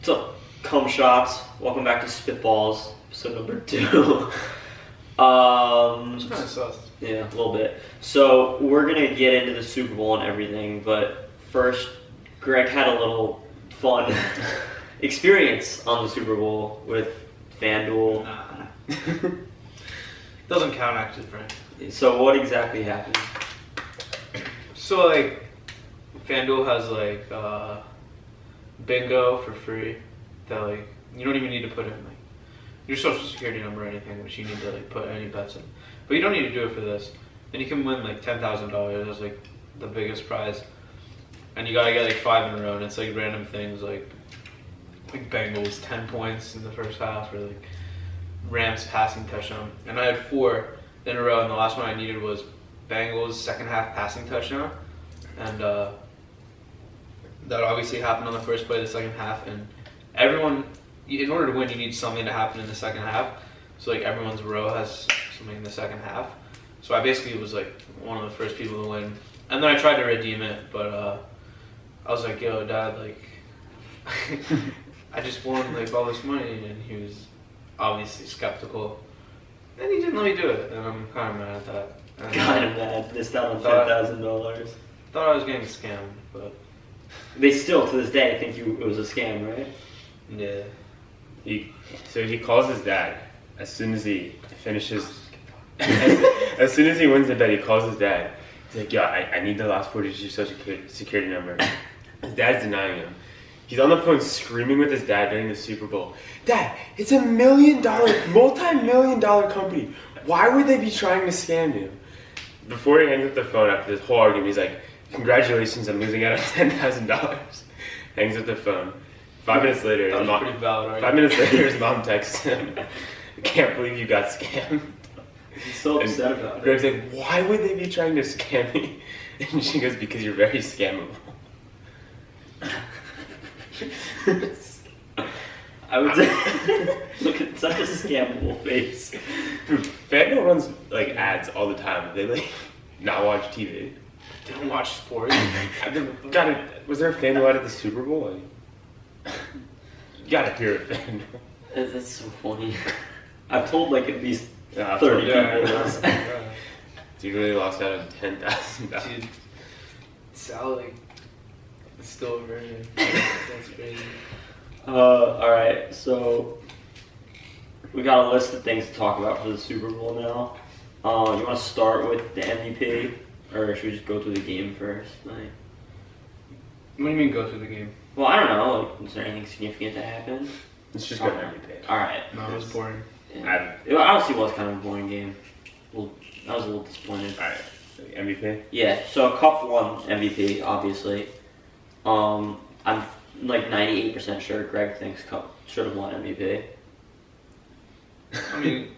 What's up, cum shots? Welcome back to Spitballz, episode number 2. It's kind of sus. Yeah, a little bit. So we're gonna get into the Super Bowl and everything, but first, Greg had a little fun experience on the Super Bowl with FanDuel. Nah. Doesn't count actually, Frank. So what exactly happened? So like, FanDuel has like bingo for free. That like you don't even need to put in like your social security number or anything, which you need to like put any bets in. But you don't need to do it for this. And you can win like $10,000 as like the biggest prize. And you gotta get like 5 in a row, and it's like random things like Bengals 10 points in the first half, or like Rams passing touchdown. And I had 4 in a row, and the last one I needed was Bengals second half passing touchdown. And that obviously happened on the first play of the second half. And everyone, in order to win, you need something to happen in the second half. So like everyone's row has something in the second half. So I basically was like one of the first people to win. And then I tried to redeem it, but I was like, yo, Dad, like, I just won like all this money. And he was obviously skeptical. And he didn't let me do it. And I'm kind of mad at that. And Kind of mad. Missed out on $10,000. Thought I was getting scammed, but They still, to this day, think it was a scam, right? yeah. So he calls his dad as soon as he finishes. as soon as he wins the bet, he calls his dad. He's like, "Yo, I need the last 4 digits of your social security number." His dad's denying him. He's on the phone screaming with his dad during the Super Bowl. Dad, it's $1 million, multi-million-dollar company. Why would they be trying to scam you? Before he hangs up the phone after this whole argument, he's like, "Congratulations, I'm losing out on $10,000." Hangs up the phone. 5 minutes later, That his was mom. pretty valid argument. 5 minutes later, his mom texts him, "I can't believe you got scammed." He's so upset about it. Greg's like, "Why would they be trying to scam me?" And she goes, "Because you're very scammable." I would say, look at such a scammable face. FanDuel runs like ads all the time. They like not watch TV. They don't watch sports. Was there a FanDuel ad at the Super Bowl? Like, you gotta hear it, FanDuel. That's so funny. I've told like at least Yeah, 30 Yeah, people I this. know. So you really lost out on $10,000. Dude, Sal, like, it's still a virgin. That's crazy. Alright, so we got a list of things to talk about for the Super Bowl now. You want to start with the MVP, or should we just go through the game first? Like, What do you mean go through the game? well, I don't know. Like, is there anything significant that happened? Let's just go MVP. Alright. No, it was boring. Yeah. It honestly was kind of a boring game. Well, I was a little disappointed. Alright, MVP. Yeah, so Cup won MVP, obviously. I'm like 98% sure Greg thinks Cup should have won MVP. I mean,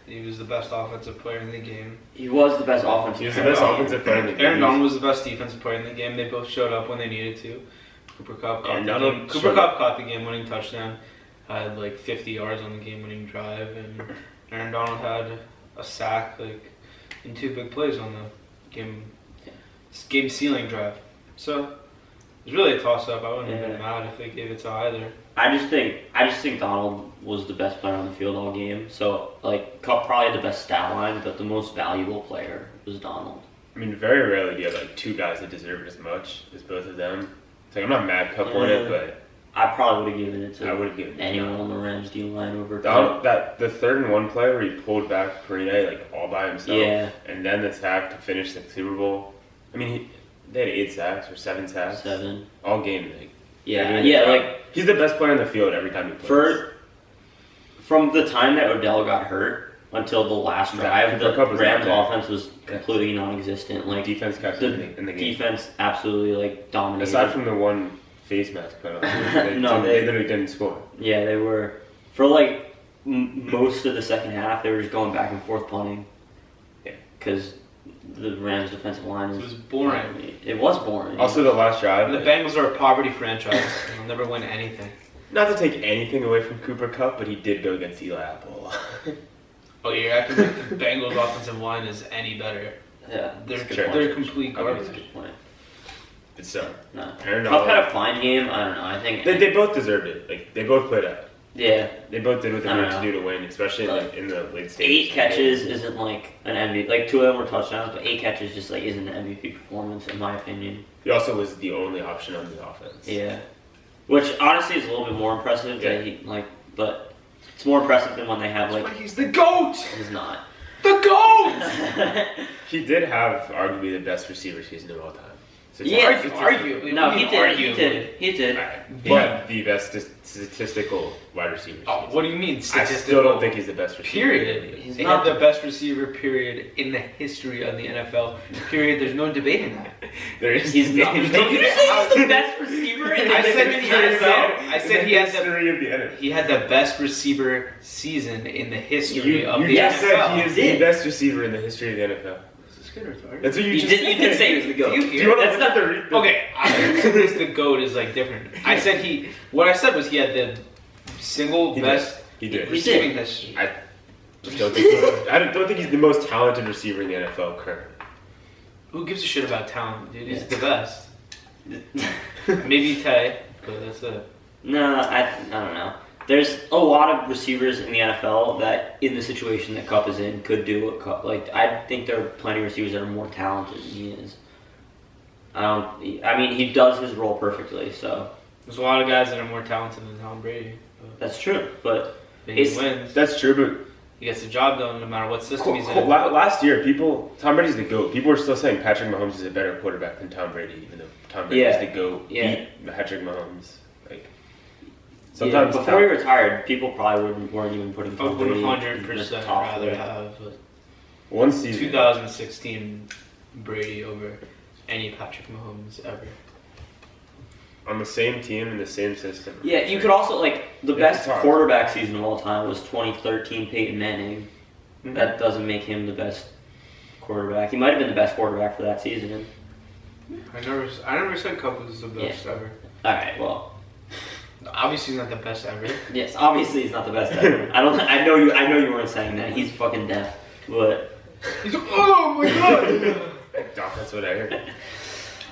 he was the best offensive player in the game. He was the best offensive He was the player. best offensive player in the game. Aaron Donald was the best defensive player in the game. They both showed up when they needed to. Cooper Kupp caught And the Donald game. Cooper showed- Kupp caught the game-winning touchdown. Had like 50 yards on the game-winning drive, and Aaron Donald had a sack like in 2 big plays on the game-sealing drive. So it was really a toss-up. I wouldn't have been mad if they gave it to either. I just think Donald was the best player on the field all game. So like Cup probably had the best stat line, but the most valuable player was Donald. I mean, very rarely do you have like 2 guys that deserve it as much as both of them. It's like I'm not mad Cup won it, but I probably would have given it I would to have given it to anyone Donald. on the Rams D line over Donald, Cup. the 3rd and 1 play where he pulled back Perine like all by himself, Yeah. and then the sack to finish the Super Bowl. I mean, they had 8 sacks or 7 sacks 7. all game. Like, Yeah, really yeah, good job. like he's the best player on the field every time he plays. from the time that Odell got hurt until the last drive, the Cup was Rams out there. offense was completely non-existent. Like defense kept the in the game. defense absolutely like dominated. Aside from the one face mask put on, they literally didn't score. Yeah, they were for like most of the second half. They were just going back and forth punting. Yeah, because the Rams' defensive line It was boring. It was boring. Also, the last drive. The Bengals are a poverty franchise. They'll never win anything. Not to take anything away from Cooper Kupp, but he did go against Eli Apple. Oh, you're acting like the Bengals' offensive line is any better. Yeah, They're that's a good point. they're complete Okay, that's a garbage. good point. So No. Aaron Cup Donald, had a fine game. I don't know. I think they both deserved it. Like they both played up. yeah, They both did what they I don't needed to know. do to win, especially in the late stages. 8 catches isn't like an MVP. Like 2 of them were touchdowns, but 8 catches just like isn't an MVP performance in my opinion. He also was the only option on the offense. Yeah, which honestly is a little bit more impressive. Yeah. That he but it's more impressive than when they have That's like. why he's the GOAT! He's not. The GOAT! He did have arguably the best receiver season of all time. So Yeah, arguably. No, What he do you mean did. He did. But the best statistical wide receiver. Oh, season. what do you mean? I Statistical? still don't think he's the best receiver. Period. He's They not have the best receiver, period, in the history of the NFL. Period. There's no debating that. There is. He's not. there's Did no- you say he's the best receiver in the I said history he of the had NFL? I said he had the history of the NFL. he had the best receiver season in the history of the You NFL. just said he is the did. best receiver in the history of the NFL. This is good retarded. That's what you You just did. said. You did say he was the goat. Do you Do hear? you want to That's look at not- the Okay, at least the GOAT is like different. I said what I said was he had the single He did. best He did. receiving history. I don't think I don't think he's the most talented receiver in the NFL currently. Who gives a shit about talent, dude? He's Yeah. the best. Maybe Tay, but that's it. No, I don't know. There's a lot of receivers in the NFL that, in the situation that Cup is in, could do what Cup. Like, I think there are plenty of receivers that are more talented than he is. I mean, he does his role perfectly, so There's a lot of guys that are more talented than Tom Brady. But that's true. But he It's- wins. That's true, but He gets the job done no matter what system he's in. last year, Tom Brady's the GOAT. People were still saying Patrick Mahomes is a better quarterback than Tom Brady, even though Tom Brady is Yeah. the GOAT. Yeah. Beat Patrick Mahomes. Like sometimes sometimes before he retired, people probably weren't even putting I Tom would Brady in 100% the top rather three. have one season. 2016 Brady over any Patrick Mahomes ever. On the same team in the same system. Yeah, you could also like the It's best hard. quarterback season of all time was 2013 Peyton Manning. That doesn't make him the best quarterback. He might have been the best quarterback for that season. I never said Cup was the best ever. All right, well, Obviously he's not the best ever. yes, obviously he's not the best ever. I know you weren't saying that. He's fucking deaf, but He's like, oh my god! That's what I heard.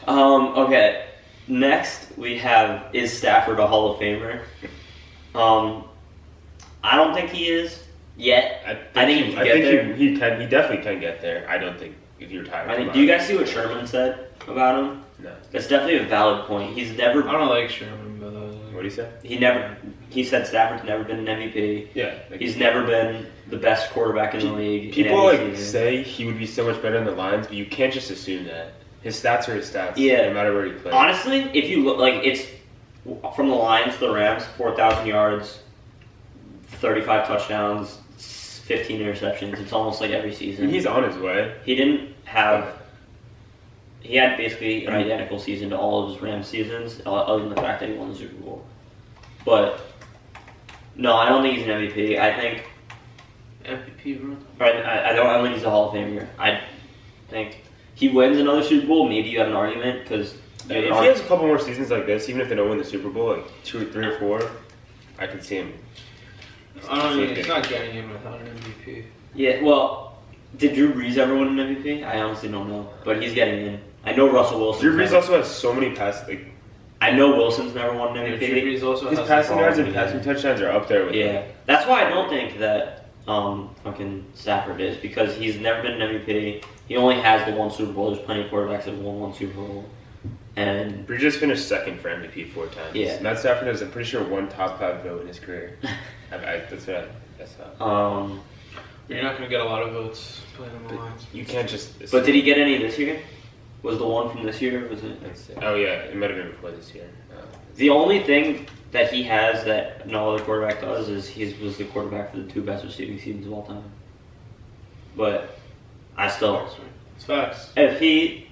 okay. Next we have, is Stafford a Hall of Famer? I don't think he is yet. I think he can get there. He definitely can get there. I don't think if you retire. I think. Do you guys see what Sherman said about him? No. That's definitely a valid point. He's never. I don't like Sherman, but What do you say? He said Stafford's never been an MVP. Yeah. He's never been the best quarterback in the league. People in any like season. say he would be so much better in the Lions, but you can't just assume that. His stats are his stats. Yeah. No matter where he plays. Honestly, if you look, like it's from the Lions to the Rams, 4,000 yards, 35 touchdowns, 15 interceptions. It's almost like every season. He's on his way. He didn't have. He had basically an identical season to all of his Rams seasons, other than the fact that he won the Super Bowl. But no, I don't think he's an MVP. I think. MVP, bro. I don't think he's a Hall of Famer. I think he wins another Super Bowl. Maybe you have an argument because If he has a couple more seasons like this, even if they don't win the Super Bowl, like 2 or 3 or 4, I could see him. I don't mean, it's not getting in without an MVP. Yeah, well, did Drew Brees ever win an MVP? I honestly don't know, but he's getting in. I know Russell Wilson. Drew Brees also has so many passes. Like I know Wilson's never won an And MVP. Drew Brees also his has passing the yards ball. and passing touchdowns are up there with Yeah, that's why I don't think that fucking Stafford is, because he's never been an MVP. He only has the one Super Bowl. There's plenty of quarterbacks that have won one Super Bowl, and Brees just finished second for MVP 4 times. Yeah. Matt Stafford has, I'm pretty sure, 1 top 5 vote in his career. That's what I saw. You're not going to get a lot of votes playing on the Lions. You can't just. but did he get any this year? Was the one from this year? Was it? Oh yeah, it might have been before this year. The only thing that he has that no other quarterback does is he was the quarterback for the 2 best receiving seasons of all time. But I still, It's facts. if he,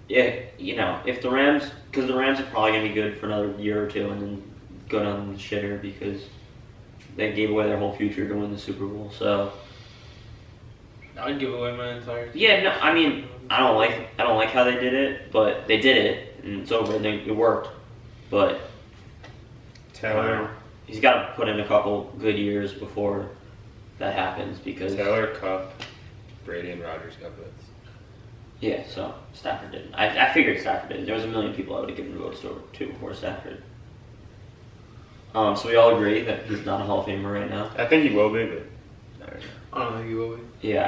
yeah, you know, if the Rams, because the Rams are probably gonna be good for another year or 2, and then go down the shitter because they gave away their whole future to win the Super Bowl. So I'd give away my entire. yeah, no, I mean, I don't like how they did it, but they did it, and it's over. It worked, but Taylor, he's got to put in a couple good years before that happens because Taylor, Cup, Brady, and Rodgers got votes. Yeah, so Stafford didn't. I figured Stafford didn't. There was a million people I would have given votes to before Stafford. So we all agree that he's not a Hall of Famer right now. I think he will be, but not right now. I don't think he will be. Yeah,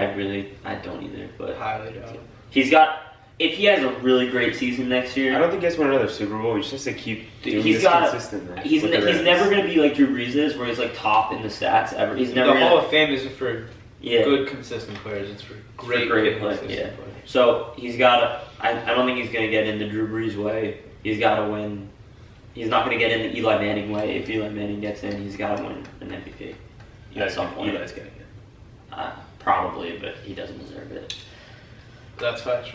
I don't either. But Highly doubt it. he's got. If he has a really great season next year, I don't think he has to win another Super Bowl. He's just to keep doing he's this got. consistently. He's with the Rams. never going to be like Drew Brees is, where he's like top in the stats ever. He's never. The gonna, Hall of Fame isn't for yeah. good, consistent players. It's for great play. consistent Yeah. players. So he's got to. I don't think he's going to get into Drew Brees' way. He's got to win. He's not going to get into Eli Manning way. If Eli Manning gets in, he's got to win an MVP at some point. Eli's gonna get. Probably, but he doesn't deserve it. That's facts.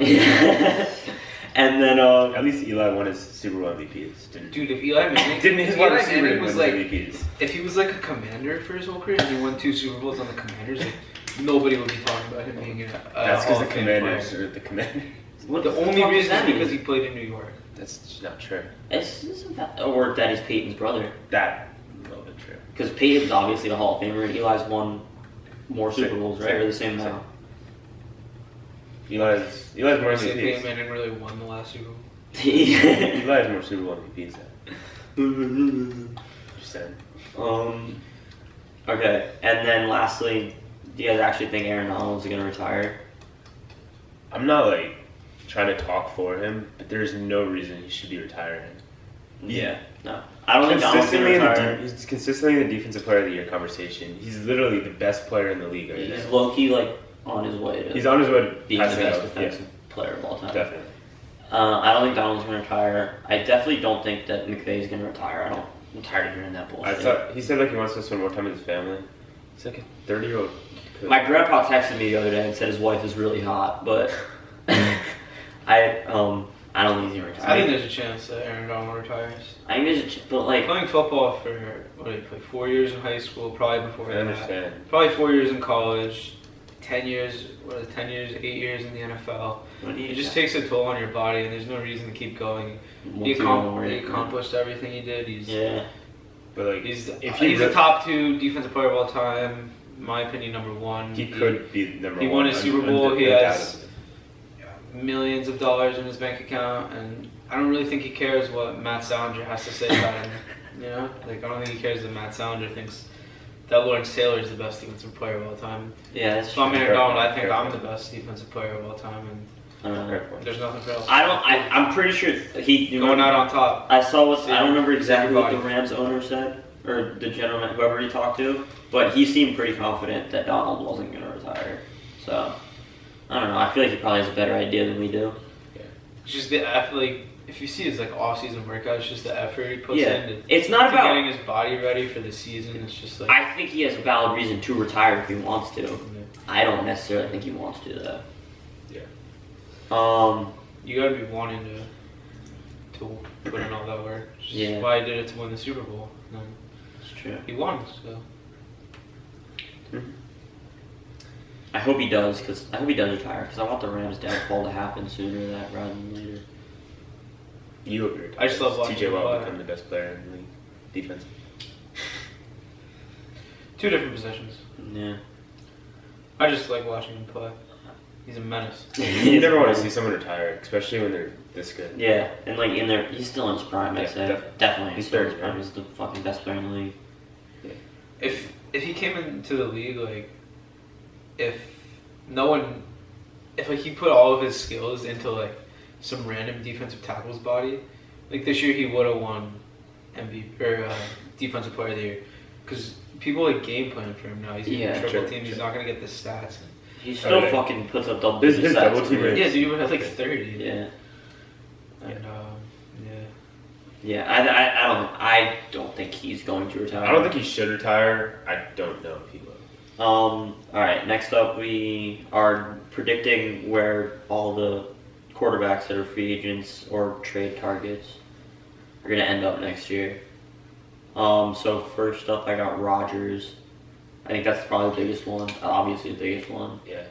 And then At least Eli won his Super Bowl MVPs. Dude, if Eli Manning, Didn't his if wide Eli receiver Manning win was the like, MVPs? if he was like a commander for his whole career and he won 2 Super Bowls on the Commanders, like, nobody would be talking about him being a That's Hall because the of Fame Commanders player. are the Commanders. what The only fuck reason does that is because mean? he played in New York. That's not true. It's or that he's Peyton's brother. That a little bit true. Because Peyton's obviously a Hall of Famer, and Eli's won more Super Same. Bowls, right? Or the same amount. Eli's more I say Peyton MVPs. Manning really won the last Super Bowl. Eli's more Super Bowl MVPs. Just saying. Okay, and then lastly, do you guys actually think Aaron Donald's going to retire? I'm not like trying to talk for him, but there's no reason he should be retiring. Yeah. No. I don't think Donald's going to retire. He's consistently in the defensive player of the year conversation. He's literally the best player in the league right He's now. low-key, like, on his way to He's on his way to being the passing best out. defensive player of all Yeah, time. definitely. I don't think Donald's going to retire. I definitely don't think that McVay's going to retire. I'm tired of hearing that I bullshit. thought he said like he wants to spend more time with his family. He's like a 30-year-old. My grandpa texted me the other day and said his wife is really hot, but I don't think he's gonna retire. I think there's a chance that Aaron Donald retires. I think there's but like Playing football for, what did he play, 4 years in high school, probably before I that. understand. Probably 4 years in college, 10 years, 8 years in the NFL. It just takes a toll on your body, and there's no reason to keep going. He accomplished everything he did. Yeah, But like, He's if he's the top 2 defensive player of all time. In my opinion, number 1. he could be number one. He won a Super Bowl. He has undoubtedly. millions of dollars in his bank account, and I don't really think he cares what Matt Salinger has to say about him. You know, like I don't think he cares that Matt Salinger thinks that Lawrence Taylor is the best defensive player of all time. yeah. That's So I'm true. Aaron Donald. I think I'm the best defensive player of all time, and Fair point. there's nothing else. I'm pretty sure he going out on top. I saw what I don't remember exactly what the Everybody. Rams owner said or the general whoever he talked to, but he seemed pretty confident that Donald wasn't going to retire. So I don't know. I feel like he probably has a better idea than we do. It's just the effort. Like if you see his like off-season workouts, just the effort he puts Yeah. in. It's not to about. getting his body ready for the season. It's just like I think he has a valid reason to retire if he wants to. I don't necessarily think he wants to though. Yeah. you gotta be wanting to put in all that work. It's just Yeah. why he did it to win the Super Bowl. And It's true. he won, so. I hope he does retire because I want the Rams' downfall to happen sooner rather than later. You hope you're I just love watching TJ him Watt play. become the best player in the league. Defense. 2 different positions. Yeah. I just like watching him play. He's a menace. You never want to see someone retire, especially when they're this good. Yeah, and like in there, he's still in his prime. I'd Yeah, say definitely. He's still in 30, his prime. right? He's the fucking best player in the league. If he came into the league, like, if he put all of his skills into like some random defensive tackle's body, like this year he would have won MVP or defensive player of the year, because people like game plan for him now. He's getting triple sure, team. He's sure. not gonna get the stats. He still yeah. fucking puts up double His digit double stats, team man. rate- Yeah, dude, he had like 30. Yeah. And Yeah, I don't think he's going to retire. I don't think he should retire. I don't know if he will. All right, next up we are predicting where all the quarterbacks that are free agents or trade targets are going to end up next year. So first up I got Rodgers. I think that's probably the biggest one. Obviously the biggest one. Yeah.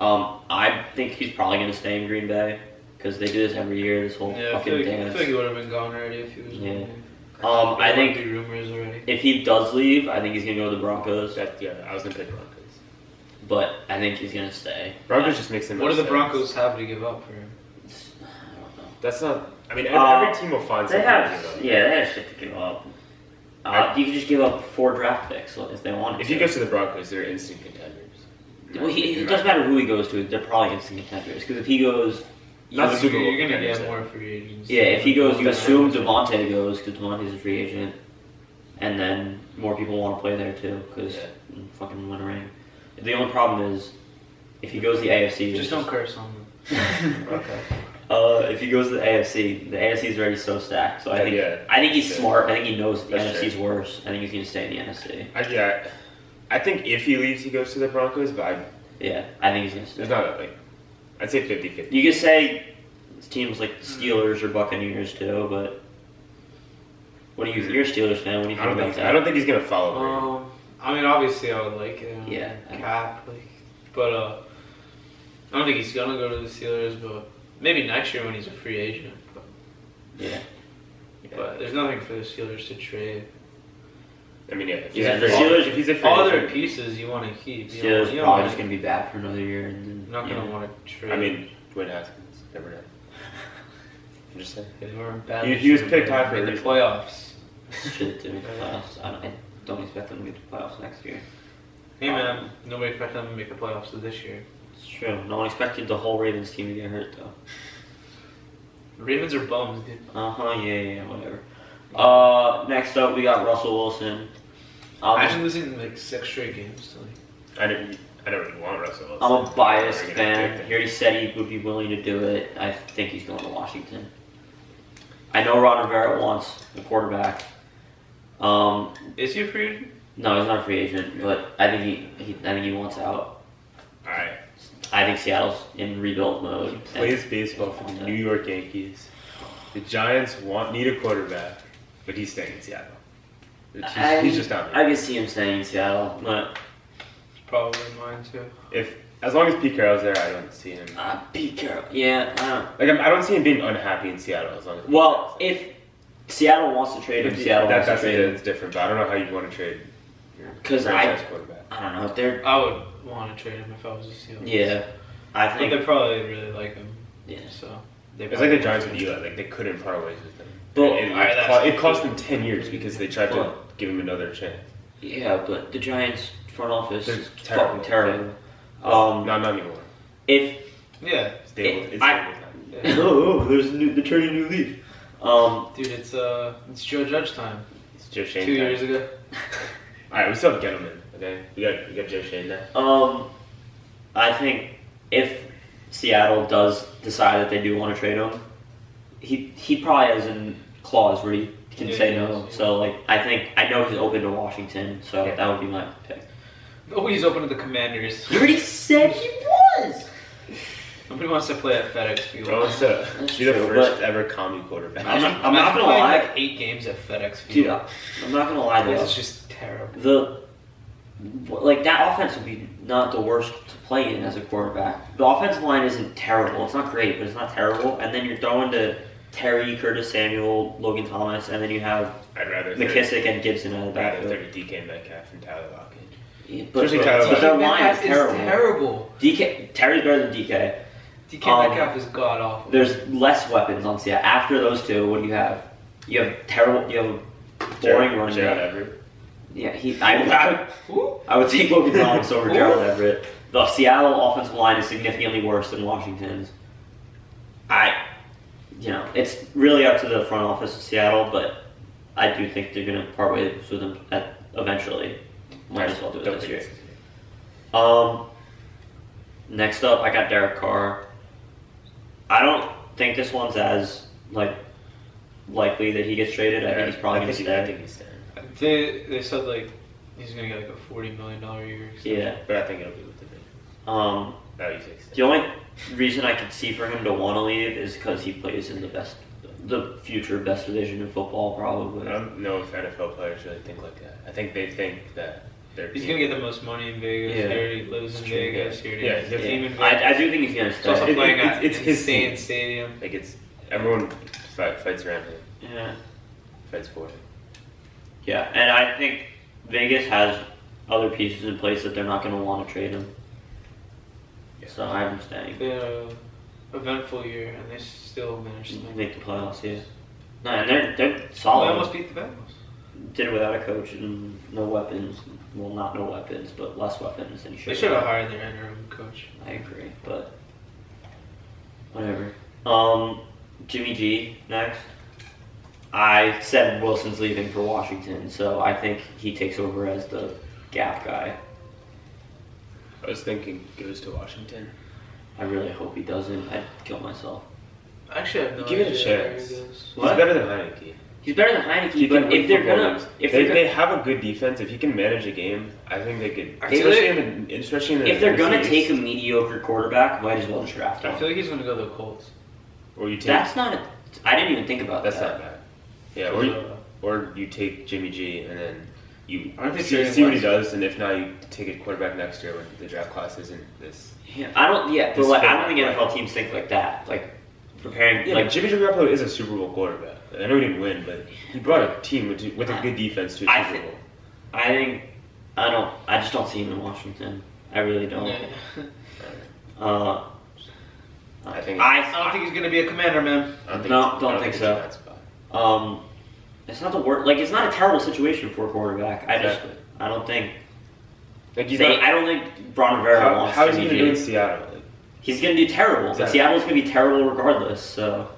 I think he's probably going to stay in Green Bay because they do this every year, this whole I fucking feel dance. like he would have been gone already if he was. Yeah. There I might think be rumors already. if he does leave, I think he's going to go to the Broncos. I was gonna pick Broncos. but I think he's gonna stay. Broncos just makes him. What do the Broncos have to give up for him? I don't know. That's not. I mean, every team will find They something. have, to give up. yeah, they have shit to give up. You can just give up 4 draft picks if they want. If he goes to the Broncos, they're instant contenders. Well, it doesn't matter who he goes to. They're probably instant contenders. Because if he goes, Not you- Super Bowl You're gonna contenders, get though. more free agents. yeah, if he goes, you assume Devontae goes because Devontae's a free agent, and then more people want to play there too because fucking win a ring. The only problem is if he goes to the AFC, Just don't curse on them. Okay. If he goes to the AFC is already so stacked. So I think he's smart. I think he knows the That's NFC's worse. I think he's gonna stay in the NFC. I think if he leaves, he goes to the Broncos, but I think he's gonna stay. there's not like I'd say 50-50. You could say teams like the Steelers or Buccaneers too, but what do you? You're a Steelers fan. What do you think about that? I don't think he's gonna follow Brady. I mean, obviously, I would like it. Yeah. Cap, but I don't think he's gonna go to the Steelers. But maybe next year when he's a free agent. Yeah. But there's nothing for the Steelers to trade. I mean, The Steelers. if he's a free All their agent, pieces you want to keep. You Steelers don't probably just gonna be bad for another year, and then You're not gonna want to trade. I mean, Dwayne Haskins, never know. I'm just saying. they weren't bad. He this was year, picked but high for they a made the reason. playoffs. shit to make the playoffs. I don't expect them to make the playoffs next year. Hey man, nobody expected them to make the playoffs this year. It's true. No one expected the whole Ravens team to get hurt though. The Ravens are bums, dude. Yeah, whatever. Next up we got Russell Wilson. Imagine losing like 6 straight games. I don't really want Russell Wilson. I'm a biased I'm gonna fan. pick him. He already said he would be willing to do it. I think he's going to Washington. I know Ron Rivera wants a quarterback. Is he a free agent? No, he's not a free agent, but I think he wants out. Alright. I think Seattle's in rebuild mode. He plays baseball for the New York Yankees. The Giants need a quarterback, but he's staying in Seattle. He's just not. I can see him staying in Seattle, but Probably mine too. As long as Pete Carroll's there, I don't see him. Pete Carroll. Yeah, I don't. Like I don't see him being unhappy in Seattle as long as. Well, if Seattle wants to trade him, Seattle wants to trade him. That's different. But I don't know how you'd want to trade your 'Cause franchise quarterback. I don't know if they're. I would want to trade him if I was a Steelers. Yeah, I But think. they probably really like him. Yeah. So It's like the Giants with Eli. Like they couldn't part ways with him. But- It cost them 10 years because they tried to give him another chance. Yeah, but the Giants front office They're is terrible. fucking terrible. Not anymore. If Yeah. Stable. It's I- stable time. they're turning a new leaf. Dude, it's Joe Judge time. It's Joe Shane. 2 years ago. All right, we still have Gettleman. Okay, we got Joe Shane now. I think if Seattle does decide that they do want to trade him, he probably has a clause where he can say no. Yeah. So I know he's open to Washington, so that would be my pick. Oh, he's open to the Commanders. You already said he was. Nobody wants to play at FedEx Field. Bro wants to That's be the true, first but- ever commie quarterback. I'm not Imagine gonna playing lie. like 8 games at FedEx Field. Dude, I'm not gonna lie though. It's just terrible. That offense would be not the worst to play in as a quarterback. The offensive line isn't terrible. It's not great, but it's not terrible. And then you're throwing to Terry, Curtis Samuel, Logan Thomas, and then you have I'd rather McKissick and Gibson out of the rather backfield. 30 DK Metcalf and Tyler Lockett. Yeah, but Especially Tyler but their DK line Metcalf is terrible. terrible. Terry's better than DK. DK Metcalf is god awful. There's less weapons on Seattle. After those two, what do you have? You have terrible. You have a boring running Gerald back. Everett. Yeah, I would take Logan Thomas over Gerald Everett. The Seattle offensive line is significantly worse than Washington's. It's really up to the front office of Seattle, but I do think they're going to part ways with them eventually. Might as well do it Don't this think year. it's- Next up, I got Derek Carr. I don't think this one's as likely that he gets traded. I think he's probably going to I stay. think he's staying. They said like he's gonna get like a $40 million a year. Yeah. But I think it'll be with the Ravens. Um, No, he's extended. The only reason I could see for him to want to leave is because he plays in the future best division in football, probably. I don't know if NFL players really think like that. I think they think that they're. He's gonna get the most money in Vegas. Yeah. He already lives in It's true, Vegas. He already Yeah, has a yeah. team in Vegas. I do think he's going to He's also stay. playing at it's his insane team. stadium. Like it's everyone fights around him, Yeah. fights for him. Yeah, and I think Vegas has other pieces in place that they're not going to want to trade him. Yeah. So I have him staying. They had a eventful year, and they still managed to Make the playoffs, yeah. No, and they're solid. They almost beat the Bengals. Did it without a coach and no weapons. Well, not no weapons, but less weapons than you should. They should have hired their interim coach. I agree, but whatever. Jimmy G next. I said Wilson's leaving for Washington, so I think he takes over as the gap guy. I was thinking goes to Washington. I really hope he doesn't. I'd kill myself. Actually, I have no Give it a idea chance. where he goes. He's What? better than Heineke. He's better than Heineke, He but can if win they're football gonna, games. if they, they're they have a good defense. If he can manage a game, I think they could. I feel Especially in the if they're gonna NFC take a East. mediocre quarterback, might as well just draft I him. feel like he's going to go to the Colts. Or you take. That's not. I didn't even think about That's that. not bad. Yeah, or you take Jimmy G and then you Aren't they see trading what he Wentz? does, and if not, you take a quarterback next year when the draft class isn't this. Yeah, I don't. Yeah, but This like I don't think quarterback. NFL teams think like that. Like preparing. Yeah, like like Jimmy Garoppolo is a Super Bowl quarterback. I know he didn't win, but he brought a team with a good defense to a I Super think- Bowl. I think I just don't see him in Washington. I really don't. I think. I don't think he's going to be a commander, man. I don't No, it's- don't I think it's so. a bad spot. It's not the worst. Like it's not a terrible situation for a quarterback. Exactly. I don't think. Like he's I not, don't think Ron Rivera wants how is he Jimmy going to do G. in Seattle? Like, He's going to do terrible. But Exactly. Seattle's going to be terrible regardless. So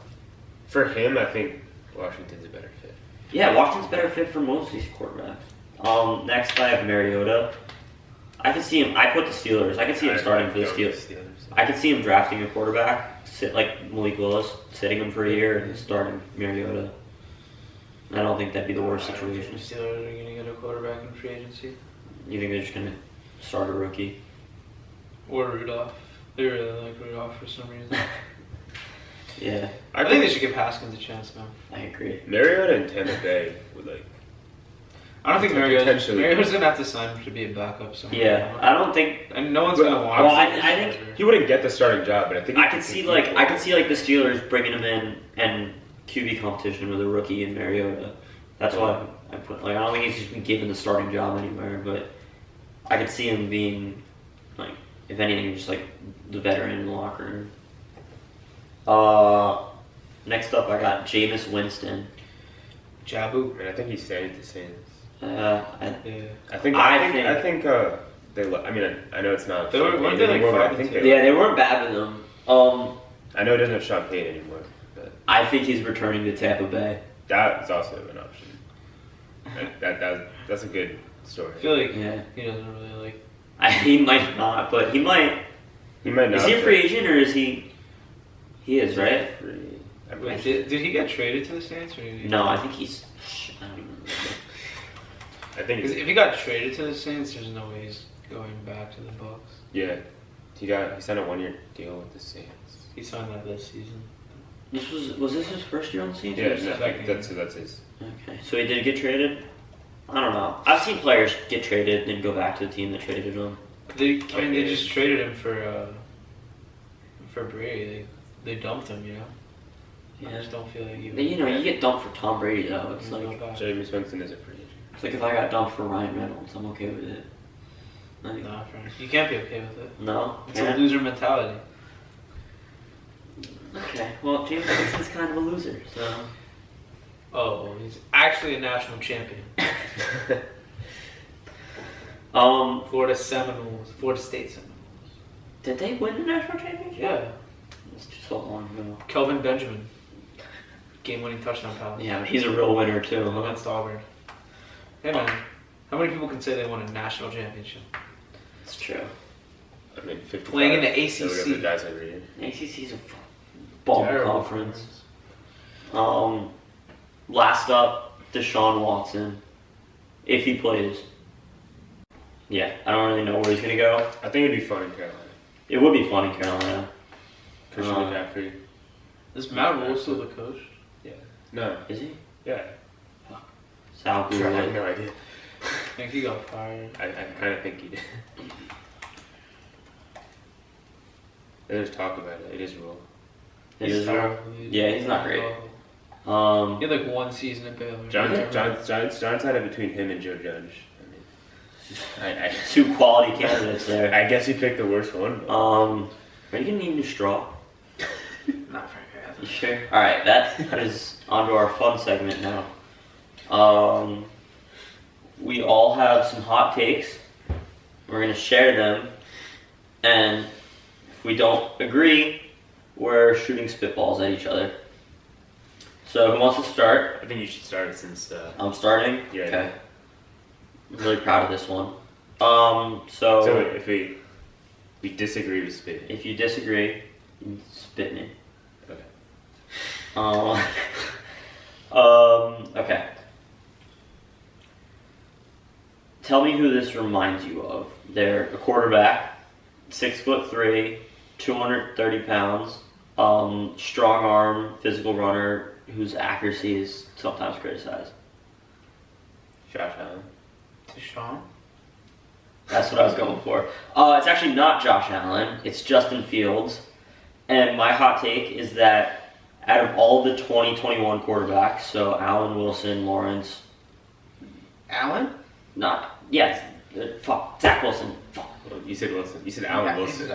for him, I think Washington's a better fit. yeah, Washington's better fit for most of these quarterbacks. Next I have Mariota. I could see him. I put the Steelers. I could see him starting for the Steelers. I could see him drafting a quarterback, like Malik Willis, sitting him for a year and starting Mariota. I don't think that'd be the worst The situation. Steelers are going to get a quarterback in free agency. You think they're just going to start a rookie? Or Rudolph. They really like Rudolph for some reason. Yeah, I think they should give Haskins a chance, man. I agree. Mariota and Tampa Bay would like. I don't think Potentially. Mariota's going to have to sign to be a backup somewhere. Yeah, I don't think. And no one's going to want Well, him. I think He wouldn't get the starting job, but I think I could see like the Steelers bringing him in and QB competition with a rookie in Mariota. That's why I put like I don't think he's just been given the starting job anywhere, but I could see him being like if anything just like the veteran in the locker room. Next up I got Jameis Winston. Jabu. I mean, I think he's staying at the Saints. Yeah. I think. They. I mean, I know it's not. They were- Sean weren't Payton they, like, anymore, but 5 I think and they. Yeah, they weren't bad with him. I know it doesn't have Sean Payton anymore, but I think he's returning to Tampa Bay. that's also an option. That's a good story. I feel like Yeah, he doesn't really like. he might not, but he might. He might not. Is he a free agent or is he? He is, right? Free. I Wait, believe. did he get traded to the Saints? Or did he... No, I think he's. I don't even remember. I think. Because if he got traded to the Saints, there's no way he's going back to the Bucks. Yeah. He signed a 1-year deal with the Saints. He signed that this season. Was this his first year on the Saints? Yeah, or his second? that's his. Okay, so he did get traded. I don't know. I've seen players get traded and then go back to the team that traded him. They just traded him for Brady. They dumped him, you know. I Yeah. just don't feel like he. You get dumped for Tom Brady though. It's like Jameis Winston is a free agent. it's like if I got dumped for Ryan Reynolds, I'm okay with it. Like, Nah, friend. You can't be okay with it. no. It's Yeah. a loser mentality. Okay. Well, James Winston's kind of a loser, so. Oh, he's actually a national champion. Florida Seminoles, Florida State Seminoles. Did they win the national championship? Yeah, It's just so long ago. Kelvin Benjamin, game-winning touchdown pass Yeah, but he's a real winner too, huh? against Auburn. Hey man, how many people can say they won a national championship? It's true. I mean, 55. Playing in the So whatever ACC. the guys every year. ACC's a ball Terrible conference. Last up, Deshaun Watson. If he plays. Yeah, I don't really know where he's gonna go. I think it'd be fun in Carolina. It would be fun in Carolina. Christian McCaffrey. Is Matt Rule still the coach? No. Is he? Yeah. Sal I have Gullit. no idea. I think he got fired. I kind of think he did. There's talk about it. It is Rule. It is real. terrible. Yeah, he's not great. He had like one season at Baylor. Giants had it between him and Joe Judge. I mean, Two quality candidates there. I guess you picked the worst one. Are you gonna need a new straw? Not very good. You sure? All right, that is onto our fun segment now. We all have some hot takes. We're gonna share them, and if we don't agree, we're shooting spitballs at each other. So who wants to start? I think you should start since. I'm starting. Yeah. Okay. I'm really proud of this one. So if we disagree with spitting. If you disagree, you can spit me. Okay. Okay. Tell me who this reminds you of. They're a quarterback, 6'3", 230 pounds, strong arm, physical runner, whose accuracy is sometimes criticized. Josh Allen. Deshaun? That's what I was going for. It's actually not Josh Allen. It's Justin Fields. And my hot take is that out of all the 2021 quarterbacks, so Allen, Wilson, Lawrence, Allen? Zach Wilson. Fuck. Well, you said Wilson. You said Allen Wilson.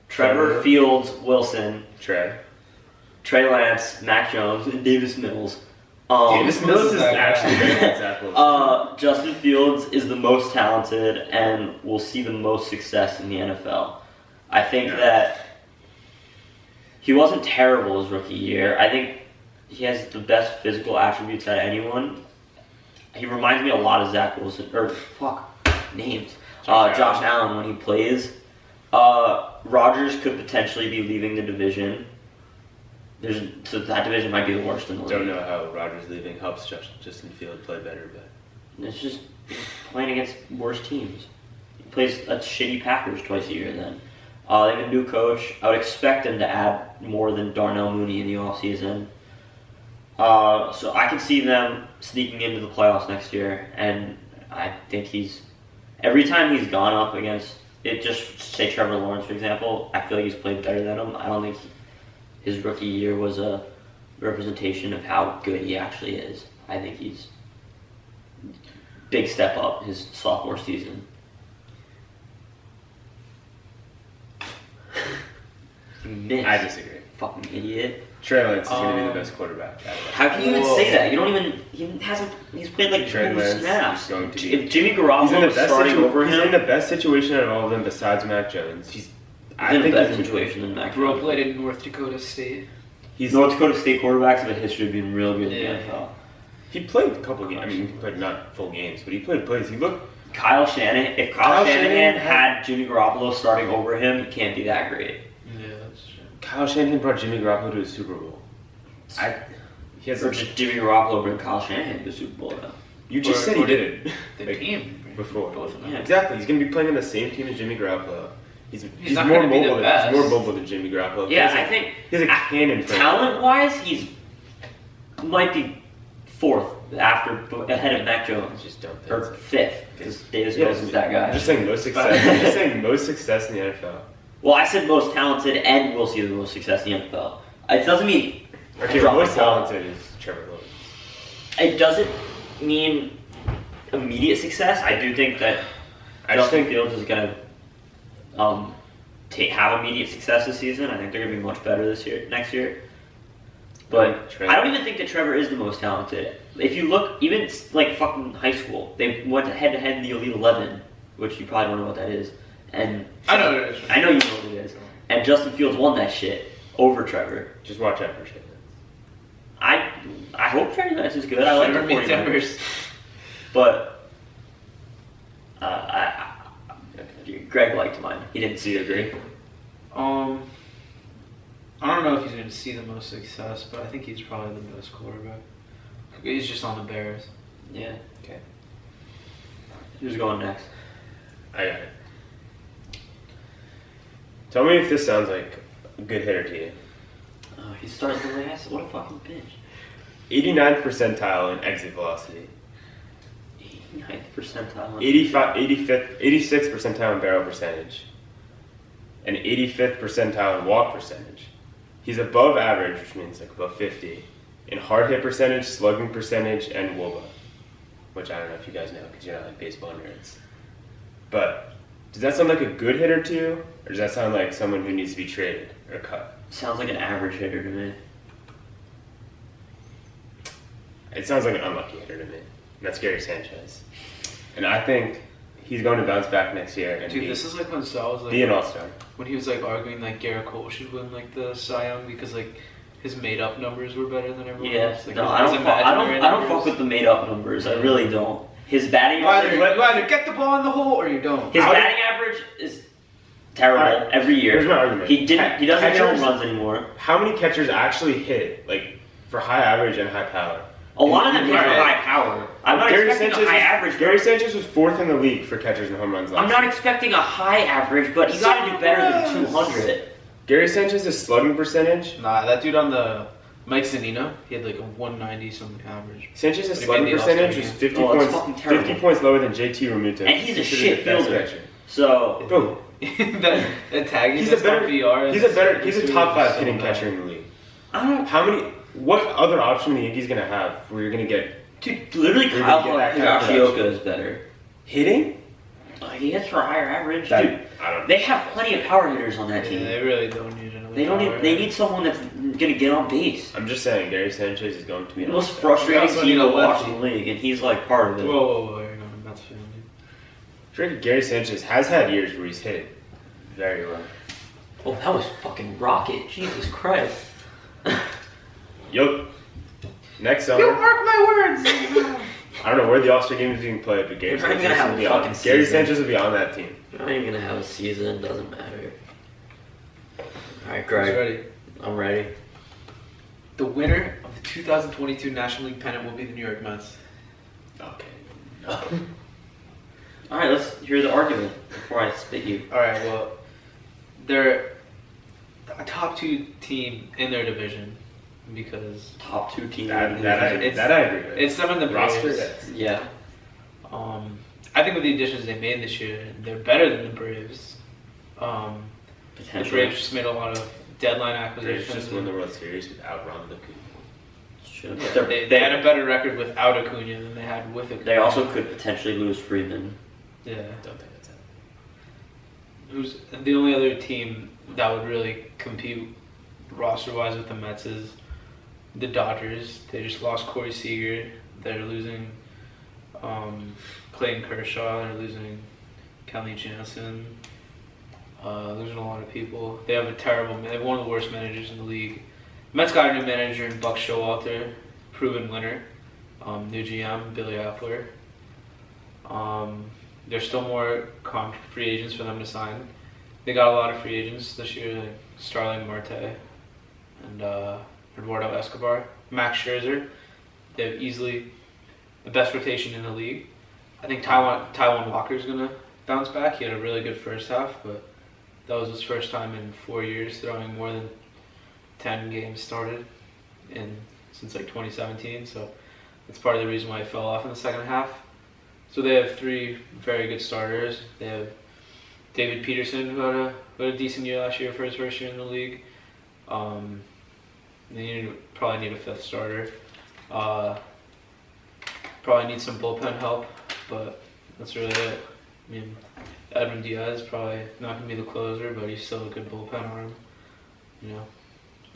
Trevor Fields, Wilson, Trey Lance, Mac Jones, and Davis Mills. Davis Mills is actually better than Zach Wilson. Justin Fields is the most talented and will see the most success in the NFL. I think that he wasn't terrible his rookie year. I think he has the best physical attributes out of anyone. He reminds me a lot of Zach Wilson, Josh Allen when he plays. Rodgers could potentially be leaving the division. So that division might be the worst in the league. Don't know how Rodgers leaving helps Justin Field play better, but It's just playing against worse teams. He plays a shitty Packers twice a year then. They have a new coach. I would expect them to add more than Darnell Mooney in the offseason. So I can see them sneaking into the playoffs next year, and I think every time he's gone up against it, just say Trevor Lawrence, for example, I feel like he's played better than him. I don't think his rookie year was a representation of how good he actually is. I think he's big step up his sophomore season. I disagree. Fucking idiot. Trey Lance is going to be the best quarterback. How can you even say that? You don't even. He's played like Trey 2 Lance snaps. is going to be. If Jimmy Garoppolo was starting over him, he's in the best situation out of all of them besides Mac Jones. He's in a better situation than Mac Bro Jones. played in North Dakota State. North Dakota State quarterbacks have a history of being real good in the NFL. He played a couple games. I mean, he played not full games, but he played plays. He looked. Kyle Shanahan. If Kyle Shanahan had Jimmy Garoppolo starting over him, he can't be that great. Yeah, that's true. Kyle Shanahan brought Jimmy Garoppolo to a Super Bowl. Or just Jimmy Garoppolo bring Kyle Shanahan to the Super Bowl now. You just said he did it. The team before. Both of them. Yeah. Exactly. He's going to be playing on the same team as Jimmy Garoppolo. He's not more gonna be the mobile. best. He's more mobile than Jimmy Garoppolo. Yeah, I think he has a cannon. talent-wise, he's might be 4th ahead of Mac Jones. Just don't think Or so. 5th, because Davis Mills is that guy. I'm just saying most success. I'm just saying most success in the NFL. Well, I said most talented, and we'll see the most success in the NFL. It doesn't mean Okay, most talented is Trevor Lawrence. It doesn't mean immediate success. I do think that Justin Fields is going to have immediate success this season. I think they're going to be much better next year. But I don't even think that Trevor is the most talented. If you look, even like fucking high school, they went head to head in the Elite 11, which you probably don't know what that is. And I know what it is. I know you know what it is. And Justin Fields won that shit over Trevor. Just watch out for shit. I hope Trevor Lance is good. I like the 49ers. But Greg liked mine. He didn't see it. Agree. I don't know if he's going to see the most success, but I think he's probably the best quarterback. He's just on the Bears. Yeah. Okay. Who's going next? I got it. Tell me if this sounds like a good hitter to you. Oh, he's starting the last. What a fucking bitch. 89th percentile in exit velocity. 89th percentile. 86th percentile in barrel percentage. And 85th percentile in walk percentage. He's above average, which means like above 50, in hard hit percentage, slugging percentage, and WOBA. Which I don't know if you guys know because you're not like baseball nerds. But does that sound like a good hitter to you, or does that sound like someone who needs to be traded or cut? Sounds like an average hitter to me. It sounds like an unlucky hitter to me. And that's Gary Sanchez. And I think he's going to bounce back next year and Dude, this is like when Sal was like be an all-star. when he was like arguing like Garrett Cole should win like the Cy Young because like his made-up numbers were better than everyone Yeah, else. Like, no, his I don't fuck numbers. with the made-up numbers. I really don't. His batting You either, average, you either get the ball in the hole or you don't. his batting average is terrible Alright, every year. here's my argument. He doesn't hit Catchers- home runs anymore. How many catchers actually hit, like, for high average and high power? A lot of them hit for Alright. high power. I'm not expecting a high average. Gary Sanchez was 4th in the league for catchers and home runs last I'm not expecting a high average, but you gotta do better than 200. Gary Sanchez's slugging percentage. Nah, that dude on the Mike Zunino, he had like a 190 something average. Sanchez's But he slugging made the All-Star percentage game. was 50 Oh, it's points. fucking terrible. 50 points lower than JT Realmuto. And he's a Considered shit the best fielder. catcher. So, Bro, that tagging he's a us on better. VR. He's a top 5 hitting catcher in the league. I don't. How many? What other option do you think he's gonna have where you're gonna get Dude, literally, You're Kyle gonna get that kind of Higashioka production. is better. hitting? He hits for a higher average. That- Dude, I don't. they have plenty of power hitters on that Yeah, team. they really don't need another. They don't power. need. They need someone that's gonna get on base. I'm just saying, Gary Sanchez is going to be The an most all-star. frustrating We also team need a to watch in lefty. the league, and he's like part of it. Whoa, you're going to Mets fan, dude. I feel like Gary Sanchez has had years where he's hit very well. Oh, that was fucking rocket! Jesus Christ! Yup. Next summer. You mark my words. I don't know where the All-Star game is being played, but Gary We're not even Sanchez gonna have will a be on. fucking Gary season. Sanchez will be on that team. We're not even gonna have a season. Doesn't matter. All right, Who's Greg. ready? I'm ready. The winner of the 2022 National League pennant will be the New York Mets. Okay. All right, let's hear the argument before I spit you. All right, well, they're a top 2 team in their division because Top 2 team. That I It's- agree with. it's them and the roster. Braves. That's- Yeah. I think with the additions they made this year, they're better than the Braves. The Potentially. Braves just made a lot of deadline Braves acquisitions. just won the World Series without Ron Acuna. Should. Yeah, But they had a better record without Acuna than they had with Acuna. They also could potentially lose Freeman. Yeah. Don't think that's it. Who's the only other team that would really compete roster-wise with the Mets is the Dodgers. They just lost Corey Seager. They're losing Clayton Kershaw. They're losing Kelly Jansen. Losing a lot of people. They have they have one of the worst managers in the league. Mets got a new manager in Buck Showalter, proven winner. New GM, Billy Appler. There's still more free agents for them to sign. They got a lot of free agents this year, like Starling Marte and Eduardo Escobar. Max Scherzer. They have easily the best rotation in the league. I think Taijuan Walker's going to bounce back. He had a really good first half, but that was his first time in 4 years throwing more than 10 games started since like 2017. So that's part of the reason why he fell off in the second half. So they have 3 very good starters. They have David Peterson, who had a decent year last year for his first year in the league. They probably need a 5th starter. Probably need some bullpen help, but that's really it. I mean, Edwin Diaz probably not going to be the closer, but he's still a good bullpen arm. You know,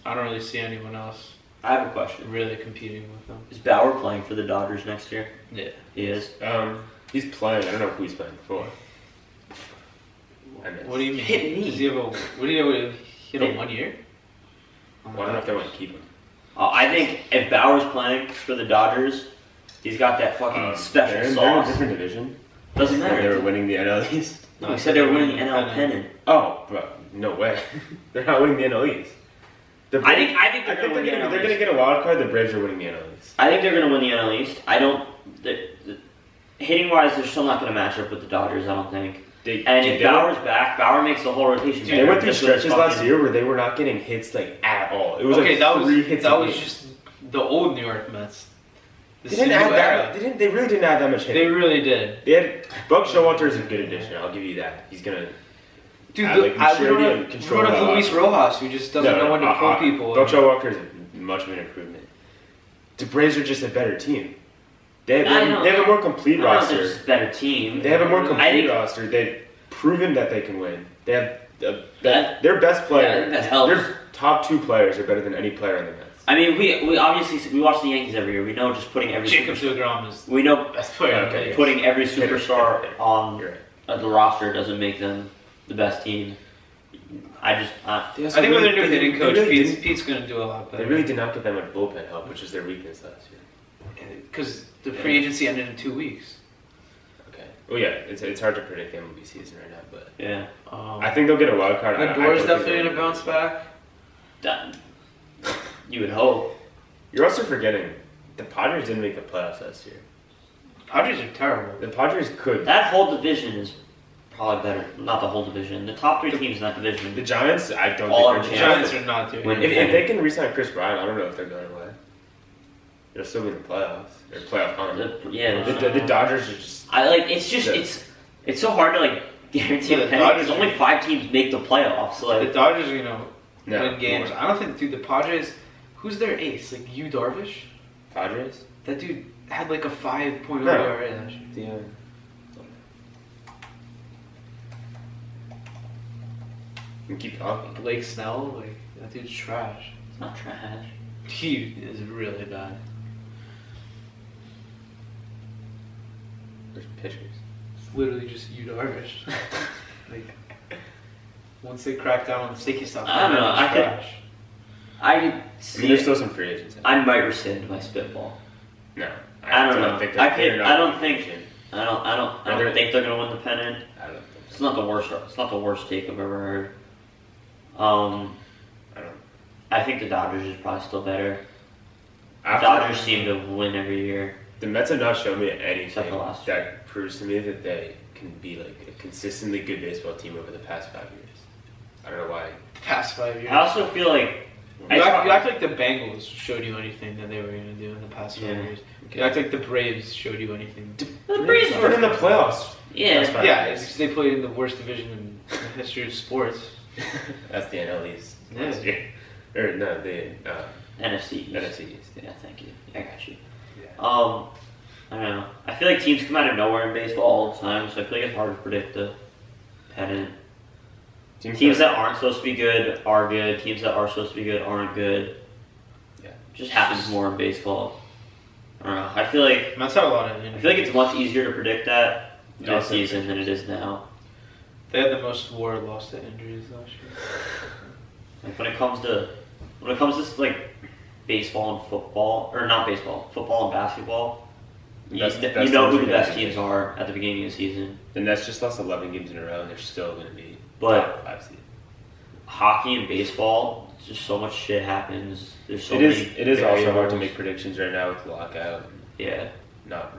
I don't really see anyone else I have a question. really competing with them. Is Bauer playing for the Dodgers next year? Yeah. He is. He's playing. I don't know who he's playing for. What do you mean? Hit me. Does he have he had a 1 year? Well, I don't know if they want to keep him. I think if Bauer's playing for the Dodgers, he's got that fucking special They're in a sauce. different division. Doesn't They were matter. winning the NL East. No, he said they were winning the NL pennant. Oh, bro, no way. They're not winning the NL East. The I think they're I gonna win the NL they're East. gonna get a wild card. The Braves are winning the NL East. I think they're going to win the NL East. I don't. Hitting wise, they're still not going to match up with the Dodgers. I don't think. And if Bauer's back, Bauer makes the whole rotation. They went through That's what stretches last fucking- year where they were not getting hits like at all. It was Okay, like that was 3 hits. a game. just the old New York Mets. They didn't add that. They really didn't add that much They hitting. really did. They had Buck Showalter is a good addition. I'll give you that. He's gonna. Dude, Add, like, we maturity don't and have, control we don't have that Luis Rojas, who just doesn't know when to pull people. Buck Showalter is much of an improvement. The Braves are just a better team. They have a more complete I don't know if they're roster. just a better team. They have a more I complete think roster. They've proven that they can win. They have That- their best player. that helps. Their top 2 players are better than any player in the Mets. I mean, we obviously we watch the Yankees every year. We know just putting every Jacob DeGrom is we know the best player. in the Okay. league. putting every superstar on You're right. the roster doesn't make them the best team. I I think with their new hitting coach, Pete's going to do a lot They better. really did not get that much bullpen help, which is their weakness last year. Because the free agency ended in 2 weeks. Okay. Well, yeah, it's hard to predict the MLB season right now, but yeah. I think they'll get a wild card. Lindor's definitely going to bounce back. That, you would hope. You're also forgetting the Padres didn't make the playoffs last year. Padres are terrible. The Padres could. That whole division is probably better. Not the whole division. The top 3 teams in that division. The Giants, I don't All think our they're Giants are not doing When- it. If they can re-sign Chris Bryant, I don't know if they're going away. They'll still be in the playoffs. They're playoff hunt. The Dodgers are just. I like. It's just it's so hard to like guarantee The a pennant Dodgers because only 5 teams make the playoffs. The Like Dodgers, No, win games. more. I don't think, dude, the Padres, who's their ace? Like, Yu Darvish? Padres? That dude had like a 5.0 No. ERA last year. Yeah. You keep talking. Blake Snell, like, that dude's trash. it's not trash. He is really bad. There's pitchers. It's literally just Yu Darvish. Like, once they crack down on the sticky stuff, I don't know, it's I could- trash. I I mean, see. there's still some free agents. I might rescind my spitball. No. I don't know. think I they're could. not I don't gonna think. win. I don't They're- think they're gonna win the pennant. I don't think It's not the worst. It's not the worst take I've ever heard. I don't. I think the Dodgers is probably still better. The After Dodgers seem to win every year. the Mets have not shown me Except anything for last that proves to me that they can be like a consistently good baseball team over the past 5 years. I don't know why. The past 5 years. I also feel like You act like the Bengals showed you anything that they were going to do in the past 5 Yeah. years. You act like the Braves showed you anything. the Braves They're in the playoffs. Yeah, That's fine. Yeah, it's because they played in the worst division in the history of sports. That's the NL East Yeah. last year. Or no, the NFC. East. NFC East. Yeah, thank you. I got you. Yeah. I don't know. I feel like teams come out of nowhere in baseball all the time, so I feel like it's hard to predict the pennant. Teams that aren't supposed to be good are good. Teams that are supposed to be good aren't good. Yeah. Just happens more in baseball. I don't know. I feel like Mets have a lot of I feel like it's much easier to predict that this Also- season than it is now. They had the most WAR lost to injuries last year. Like when it comes to like baseball and football, or not baseball, football and basketball, you Best know who teams the are best gonna teams are at the beginning of the season. The Nets just lost 11 games in a row, and they're still going to be But top 5 seed. hockey and baseball, just so much shit happens. There's so It many. is also hard to variables. make predictions right now with the lockout. Yeah.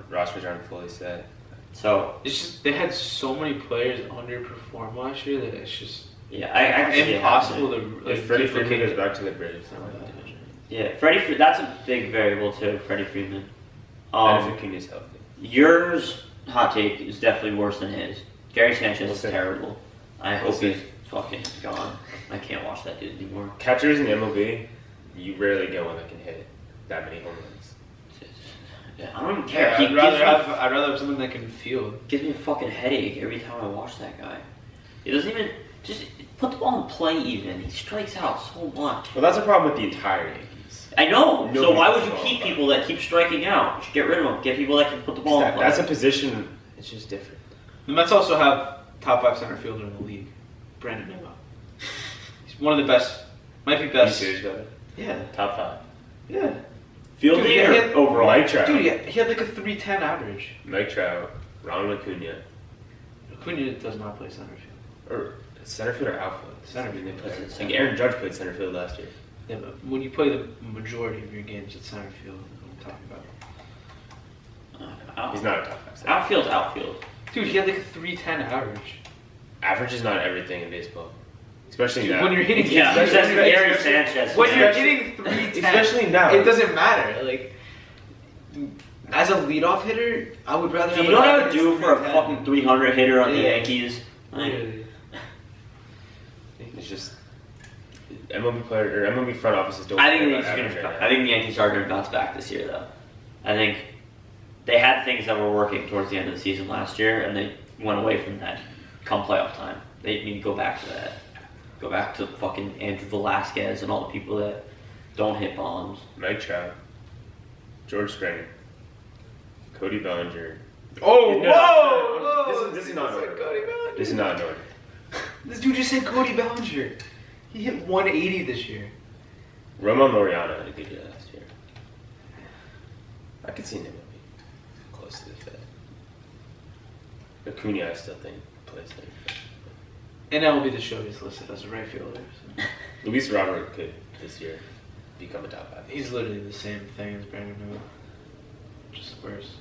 Rosters aren't fully set. So It's just they had so many players underperform last year that it's just yeah, I can see it impossible happening. to like, If Freddie Freeman duplicate goes it. back to the Braves, they'll win the division. Yeah, that's a big variable too. Freddie Freeman. And if Acuna's healthy. Yours hot take is definitely worse than his. Gary Sanchez We'll is see. terrible. I We'll hope see. he's fucking gone. I can't watch that dude anymore. Catchers in the MLB, you rarely get one that can hit that many home runs. Yeah, I don't even care. Yeah, He I'd rather have someone that can field. gives me a fucking headache every time I watch that guy. He doesn't even just put the ball in play. Even he strikes out so much. Well, that's a problem with the entire Yankees. I know. So Nobody why would puts you the ball keep in play. people that keep striking out? Just get rid of them. Get people that can put the ball in play. That's a position. It's just different. The Mets also have top 5 center fielder in the league, Brandon Nimmo. He's one of the best. Might be Are you best. serious about it? Yeah, Top 5. yeah. Fielding Dude, or he had- overall? Mike Trout. Dude, he had like a 310 average. Mike Trout, Ronald Acuna, Acuna does not play center field. or center field or outfield. Center I mean, they field. play- It's like center. Aaron Judge played center field last year. Yeah, but when you play the majority of your games at center field, I'm talking about. He's not a top 5 center. Outfield's outfield. Dude, he had like a 310 average. Average is not everything in baseball, especially Dude, now. when you're hitting, Yeah, especially- that's Gary Sanchez. When you're Especially- hitting 310, especially now. it doesn't matter. Like, as a leadoff hitter, I would rather. Do have you know what I guy would that's do for a 310. fucking 300 hitter on the Yeah. Yankees? Like, Literally. It's just MLB player or MLB front offices don't. I think care the about Yankees are average gonna. right now. I think the Yankees are gonna bounce back this year, though. I think they had things that were working towards the end of the season last year, and they went away from that come playoff time. They need to go back to that. Go back to fucking Andrew Velasquez and all the people that don't hit bombs. Mike Trout, George Springer, Cody Bellinger. Oh, No, whoa! This is not in order. Cody Bellinger. This is not in order. This dude just said Cody Bellinger. He hit 180 this year. Roman Laureano had a good year last year. I could see him maybe close to the fit. Acuna, I still think plays there. And MLB The Show is listed as a right fielder. So. Luis Robert could this year become a top 5. He's literally the same thing as Brandon Miller. Just worse.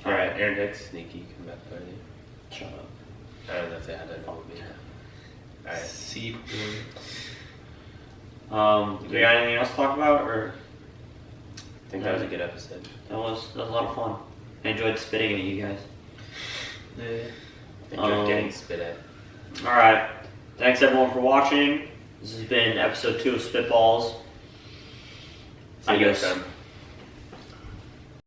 All right, Aaron Hicks, sneaky comeback party. Shut up. I don't know if they had that in movie. All right. C. You got anything else to talk about, or I think that was a good episode. that was a lot of fun. I enjoyed spitting at you guys. Yeah. Enjoyed getting spit at. All right, thanks everyone for watching. This has been episode 2 of Spitballz. See you Adios. next time.